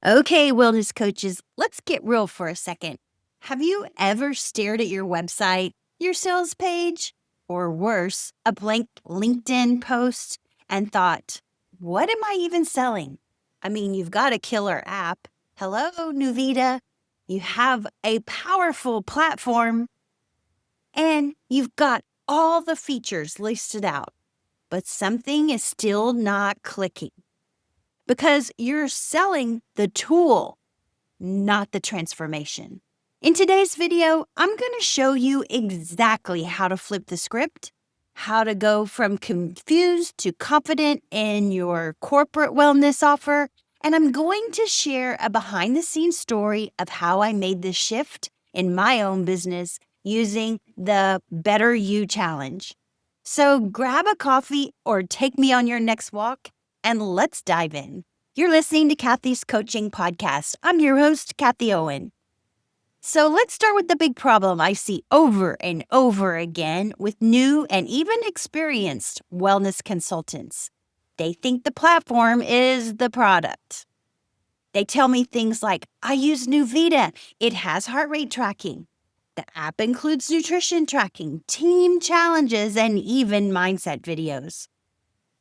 Okay, wellness coaches, let's get real for a second. Have you ever stared at your website, your sales page, or worse, a blank LinkedIn post and thought, what am I even selling? I mean, you've got a killer app. Hello, Nuvita. You have a powerful platform and you've got all the features listed out, but something is still not clicking because you're selling the tool, not the transformation. In today's video, I'm going to show you exactly how to flip the script, how to go from confused to confident in your corporate wellness offer, and I'm going to share a behind-the-scenes story of how I made this shift in my own business using the Better You Challenge. So grab a coffee or take me on your next walk, and let's dive in. You're listening to Kathie's Coaching Podcast. I'm your host, Kathie Owen. So let's start with the big problem I see over and over again with new and even experienced wellness consultants. They think the platform is the product. They tell me things like, I use Nuvita. It has heart rate tracking. The app includes nutrition tracking, team challenges, and even mindset videos.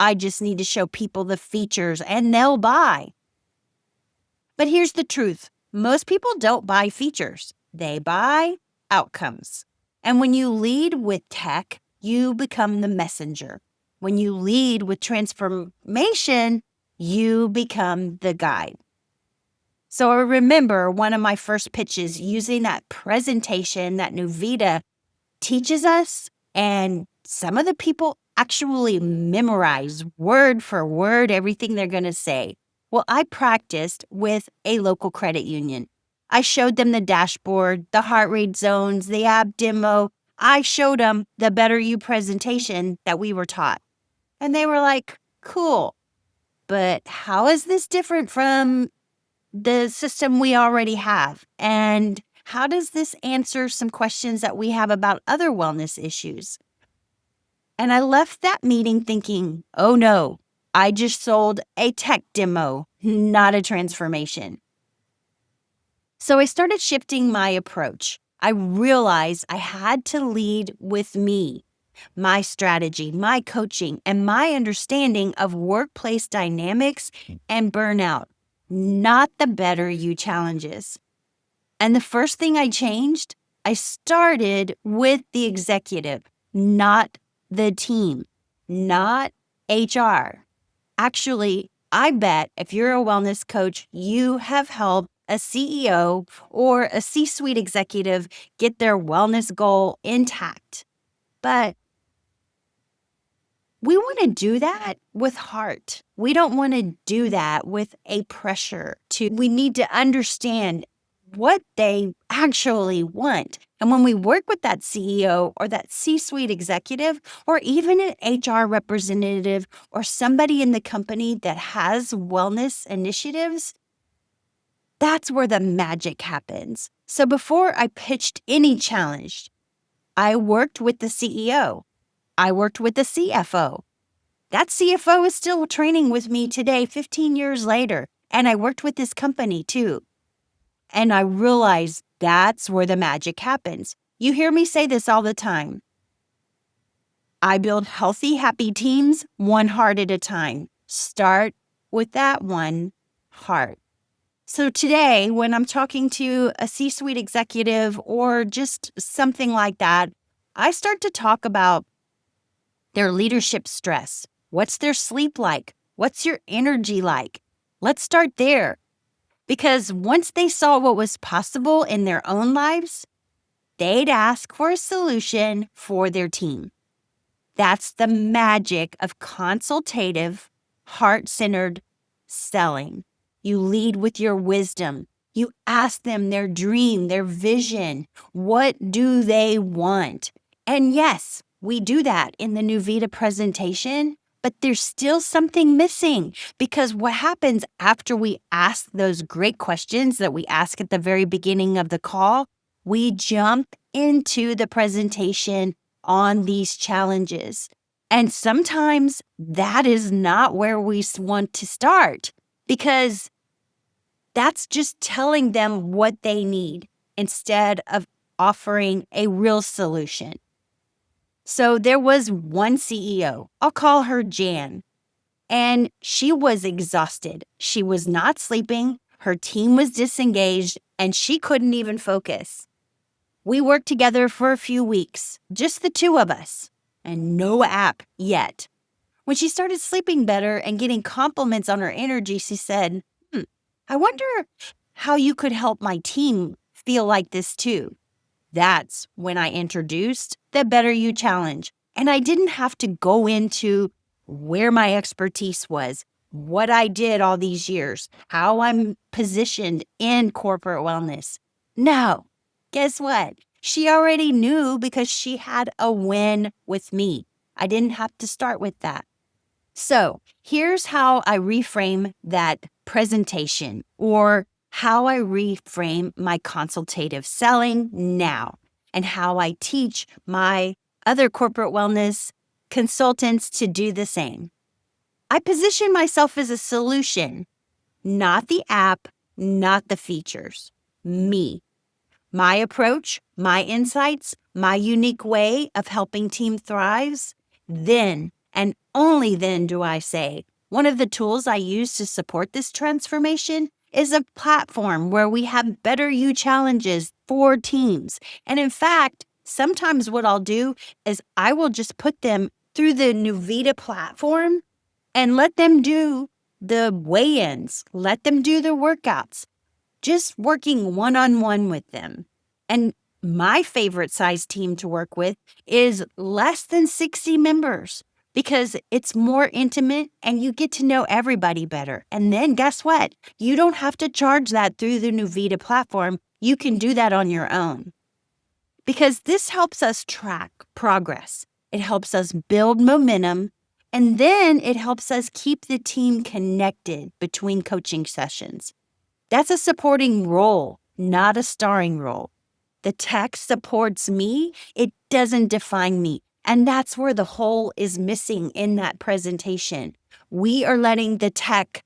I just need to show people the features and they'll buy. But here's the truth. Most people don't buy features. They buy outcomes. And when you lead with tech, you become the messenger. When you lead with transformation, you become the guide. So I remember one of my first pitches using that presentation that Nuvita teaches us, and some of the people actually memorize word for word everything they're going to say. Well, I practiced with a local credit union. I showed them the dashboard, the heart rate zones, the app demo. I showed them the Better You presentation that we were taught. And they were like, cool, but how is this different from the system we already have? And how does this answer some questions that we have about other wellness issues? And I left that meeting thinking, oh no, I just sold a tech demo, not a transformation. So I started shifting my approach. I realized I had to lead with me, my strategy, my coaching, and my understanding of workplace dynamics and burnout, not the Better You challenges. And the first thing I changed, I started with the executive, not the team, not HR. Actually, I bet if you're a wellness coach, you have helped a CEO or a C-suite executive get their wellness goal intact. But we want to do that with heart. We don't want to do that with a pressure we need to understand what they actually want. And when we work with that CEO or that C-suite executive, or even an HR representative or somebody in the company that has wellness initiatives, that's where the magic happens. So before I pitched any challenge, I worked with the CEO. I worked with the CFO. That CFO is still training with me today, 15 years later. And I worked with this company too. And I realized that's where the magic happens. You hear me say this all the time. I build healthy, happy teams one heart at a time. Start with that one heart. So today, when I'm talking to a C-suite executive or just something like that, I start to talk about their leadership stress. What's their sleep like? What's your energy like? Let's start there. Because once they saw what was possible in their own lives, they'd ask for a solution for their team. That's the magic of consultative, heart-centered selling. You lead with your wisdom. You ask them their dream, their vision. What do they want? And yes, we do that in the Nuvita presentation, but there's still something missing, because what happens after we ask those great questions that we ask at the very beginning of the call, we jump into the presentation on these challenges. And sometimes that is not where we want to start, because That's just telling them what they need instead of offering a real solution. So there was one CEO, I'll call her Jan, and she was exhausted. She was not sleeping, her team was disengaged, and she couldn't even focus. We worked together for a few weeks, just the two of us, and no app yet. When she started sleeping better and getting compliments on her energy, she said, I wonder how you could help my team feel like this too. That's when I introduced the Better You Challenge. And I didn't have to go into where my expertise was, what I did all these years, how I'm positioned in corporate wellness. No, guess what? She already knew because she had a win with me. I didn't have to start with that. So here's how I reframe that presentation or how I reframe my consultative selling now and how I teach my other corporate wellness consultants to do the same. I position myself as a solution, not the app, not the features, me. My approach, my insights, my unique way of helping team thrives, then and only then do I say, one of the tools I use to support this transformation is a platform where we have better you challenges for teams. And in fact, sometimes what I'll do is I will just put them through the Nuvita platform and let them do the weigh-ins, let them do the workouts, just working one-on-one with them. And my favorite size team to work with is less than 60 members because it's more intimate and you get to know everybody better. And then guess what? You don't have to charge that through the Nuvita platform. You can do that on your own because this helps us track progress. It helps us build momentum. And then it helps us keep the team connected between coaching sessions. That's a supporting role, not a starring role. The tech supports me, it doesn't define me. And that's where the whole is missing in that presentation. We are letting the tech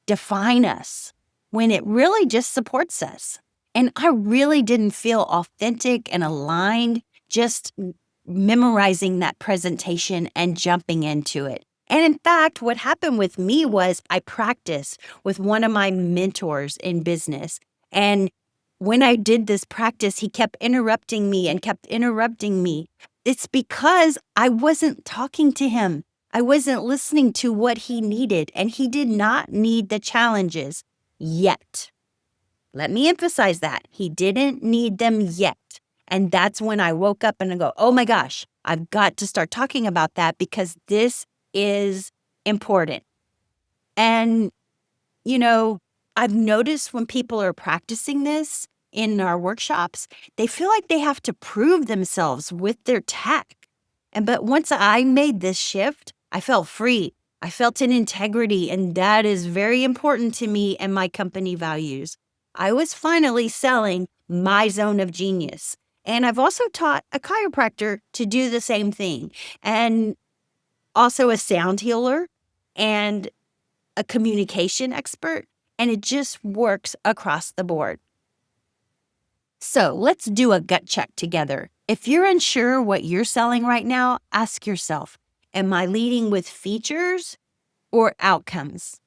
define us when it really just supports us. And I really didn't feel authentic and aligned just memorizing that presentation and jumping into it. And in fact, what happened with me was I practiced with one of my mentors in business. And when I did this practice, he kept interrupting me and kept interrupting me. It's because I wasn't talking to him. I wasn't listening to what he needed, and he did not need the challenges yet. Let me emphasize that. He didn't need them yet. And that's when I woke up and I go, oh my gosh, I've got to start talking about that because this is important. And, I've noticed when people are practicing this in our workshops, they feel like they have to prove themselves with their tech. But once I made this shift, I felt free. I felt an integrity, and that is very important to me and my company values. I was finally selling my zone of genius. And I've also taught a chiropractor to do the same thing, and also a sound healer and a communication expert, and it just works across the board. So let's do a gut check together. If you're unsure what you're selling right now, ask yourself, am I leading with features or outcomes?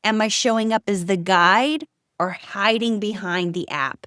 Am I showing up as the guide or hiding behind the app?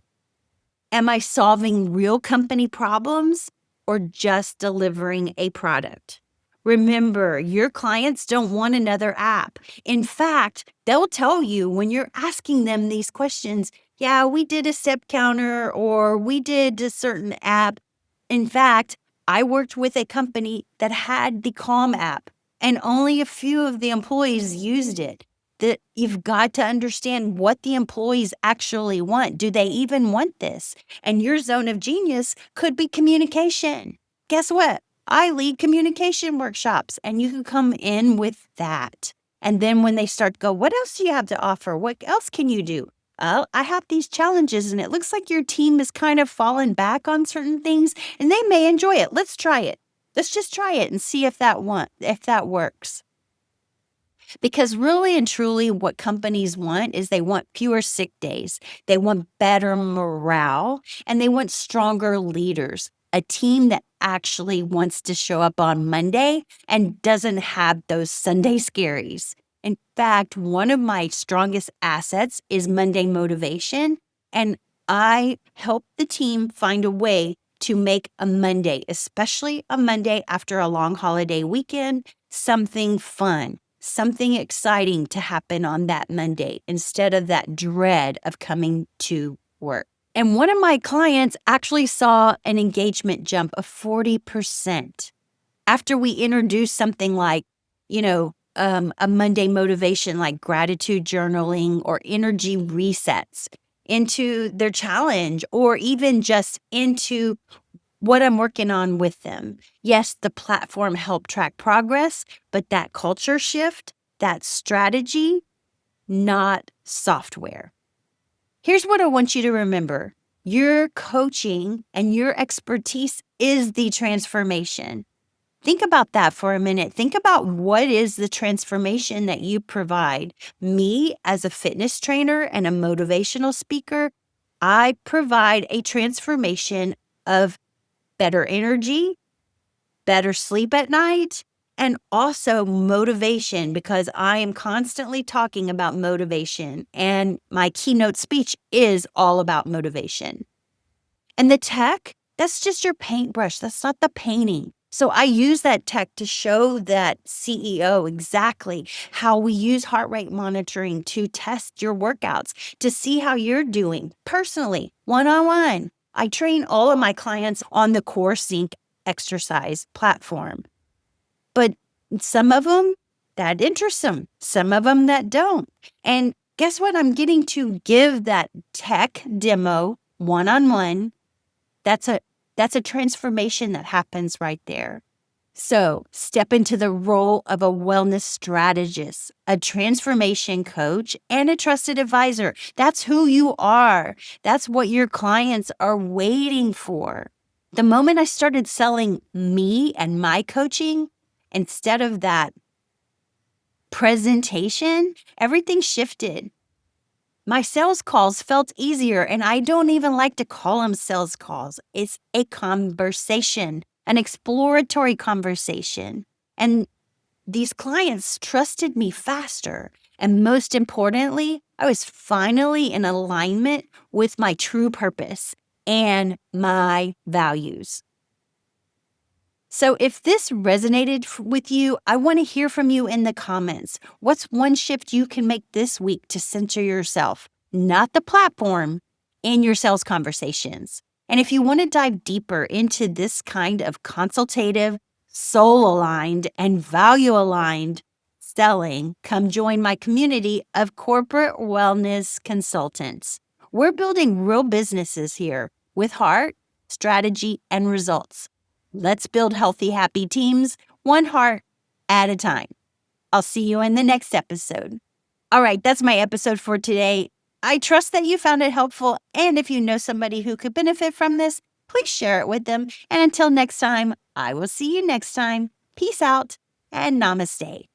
Am I solving real company problems or just delivering a product? Remember, your clients don't want another app. In fact, they'll tell you when you're asking them these questions, yeah, we did a step counter or we did a certain app. In fact, I worked with a company that had the Calm app and only a few of the employees used it. That you've got to understand what the employees actually want. Do they even want this? And your zone of genius could be communication. Guess what? I lead communication workshops, and you can come in with that. And then when they start to go, what else do you have to offer? What else can you do? Oh, I have these challenges, and it looks like your team is kind of fallen back on certain things, and they may enjoy it. Let's try it. Let's just try it and see if that works. Because really and truly, what companies want is they want fewer sick days, they want better morale, and they want stronger leaders. A team that actually wants to show up on Monday and doesn't have those Sunday scaries. In fact, one of my strongest assets is Monday motivation, and I help the team find a way to make a Monday, especially a Monday after a long holiday weekend, something fun, something exciting to happen on that Monday instead of that dread of coming to work. And one of my clients actually saw an engagement jump of 40% after we introduced something like, a Monday motivation like gratitude journaling or energy resets into their challenge or even just into what I'm working on with them. Yes, the platform helped track progress, but that culture shift, that strategy, not software. Here's what I want you to remember. Your coaching and your expertise is the transformation. Think about that for a minute. Think about what is the transformation that you provide. Me, as a fitness trainer and a motivational speaker, I provide a transformation of better energy, better sleep at night, and also motivation because I am constantly talking about motivation. And my keynote speech is all about motivation. And the tech, that's just your paintbrush. That's not the painting. So I use that tech to show that CEO exactly how we use heart rate monitoring to test your workouts, to see how you're doing personally, one-on-one. I train all of my clients on the Core Sync exercise platform. But some of them, that interests them. Some of them that don't. And guess what? I'm getting to give that tech demo one-on-one. That's a transformation that happens right there. So step into the role of a wellness strategist, a transformation coach, and a trusted advisor. That's who you are. That's what your clients are waiting for. The moment I started selling me and my coaching, instead of that presentation, everything shifted. My sales calls felt easier, and I don't even like to call them sales calls. It's a conversation, an exploratory conversation. And these clients trusted me faster. And most importantly, I was finally in alignment with my true purpose and my values. So if this resonated with you, I want to hear from you in the comments. What's one shift you can make this week to center yourself, not the platform, in your sales conversations? And if you want to dive deeper into this kind of consultative, soul-aligned, and value-aligned selling, come join my community of corporate wellness consultants. We're building real businesses here with heart, strategy, and results. Let's build healthy, happy teams, one heart at a time. I'll see you in the next episode. All right, that's my episode for today. I trust that you found it helpful. And if you know somebody who could benefit from this, please share it with them. And until next time, I will see you next time. Peace out and namaste.